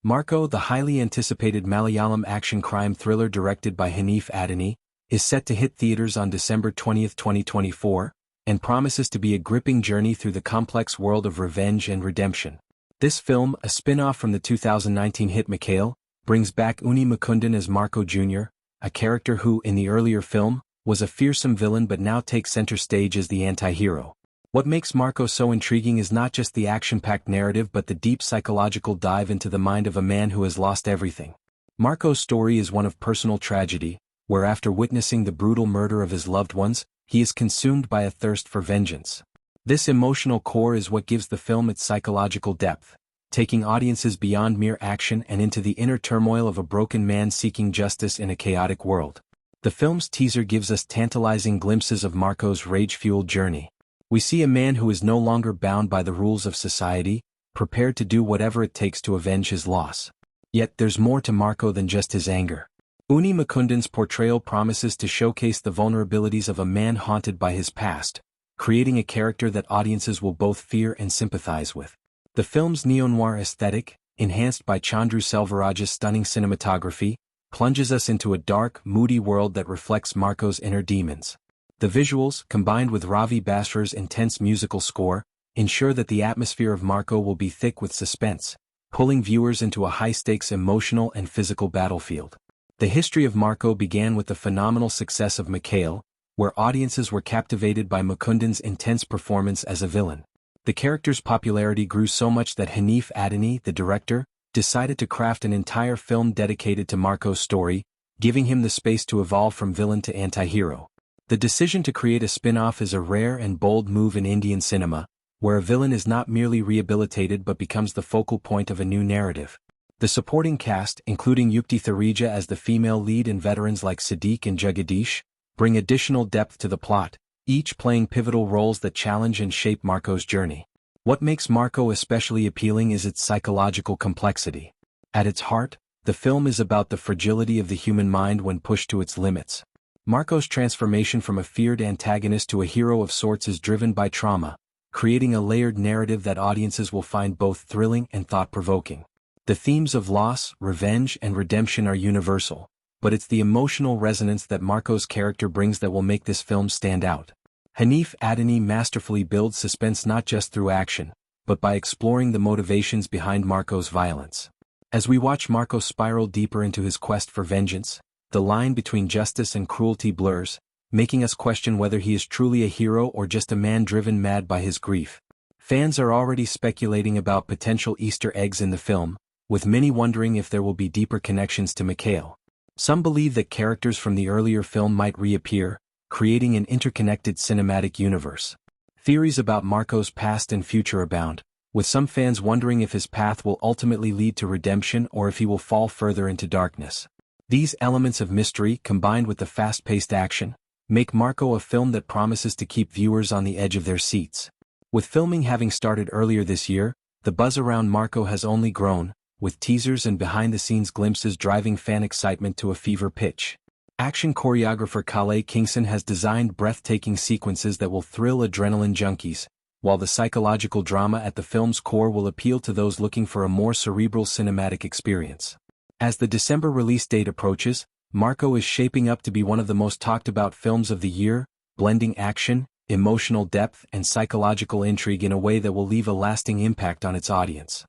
Marco, the highly anticipated Malayalam action crime thriller directed by Haneef Adeni, is set to hit theaters on December 20, 2024, and promises to be a gripping journey through the complex world of revenge and redemption. This film, a spin-off from the 2019 hit Mikhael, brings back Unni Mukundan as Marco Jr., a character who, in the earlier film, was a fearsome villain but now takes center stage as the anti-hero. What makes Marco so intriguing is not just the action-packed narrative but the deep psychological dive into the mind of a man who has lost everything. Marco's story is one of personal tragedy, where after witnessing the brutal murder of his loved ones, he is consumed by a thirst for vengeance. This emotional core is what gives the film its psychological depth, taking audiences beyond mere action and into the inner turmoil of a broken man seeking justice in a chaotic world. The film's teaser gives us tantalizing glimpses of Marco's rage-fueled journey. We see a man who is no longer bound by the rules of society, prepared to do whatever it takes to avenge his loss. Yet there's more to Marco than just his anger. Unni Mukundan's portrayal promises to showcase the vulnerabilities of a man haunted by his past, creating a character that audiences will both fear and sympathize with. The film's neo-noir aesthetic, enhanced by Chandru Selvaraj's stunning cinematography, plunges us into a dark, moody world that reflects Marco's inner demons. The visuals, combined with Ravi Basrur's intense musical score, ensure that the atmosphere of Marco will be thick with suspense, pulling viewers into a high-stakes emotional and physical battlefield. The history of Marco began with the phenomenal success of Mikhael, where audiences were captivated by Mukundan's intense performance as a villain. The character's popularity grew so much that Haneef Adeni, the director, decided to craft an entire film dedicated to Marco's story, giving him the space to evolve from villain to anti-hero. The decision to create a spin-off is a rare and bold move in Indian cinema, where a villain is not merely rehabilitated but becomes the focal point of a new narrative. The supporting cast, including Yukti Thareja as the female lead and veterans like Siddiq and Jagadish, bring additional depth to the plot, each playing pivotal roles that challenge and shape Marco's journey. What makes Marco especially appealing is its psychological complexity. At its heart, the film is about the fragility of the human mind when pushed to its limits. Marco's transformation from a feared antagonist to a hero of sorts is driven by trauma, creating a layered narrative that audiences will find both thrilling and thought-provoking. The themes of loss, revenge, and redemption are universal, but it's the emotional resonance that Marco's character brings that will make this film stand out. Haneef Adeni masterfully builds suspense not just through action, but by exploring the motivations behind Marco's violence. As we watch Marco spiral deeper into his quest for vengeance, the line between justice and cruelty blurs, making us question whether he is truly a hero or just a man driven mad by his grief. Fans are already speculating about potential Easter eggs in the film, with many wondering if there will be deeper connections to Mikhael. Some believe that characters from the earlier film might reappear, creating an interconnected cinematic universe. Theories about Marco's past and future abound, with some fans wondering if his path will ultimately lead to redemption or if he will fall further into darkness. These elements of mystery, combined with the fast-paced action, make Marco a film that promises to keep viewers on the edge of their seats. With filming having started earlier this year, the buzz around Marco has only grown, with teasers and behind-the-scenes glimpses driving fan excitement to a fever pitch. Action choreographer Kale Kingston has designed breathtaking sequences that will thrill adrenaline junkies, while the psychological drama at the film's core will appeal to those looking for a more cerebral cinematic experience. As the December release date approaches, Marco is shaping up to be one of the most talked-about films of the year, blending action, emotional depth, and psychological intrigue in a way that will leave a lasting impact on its audience.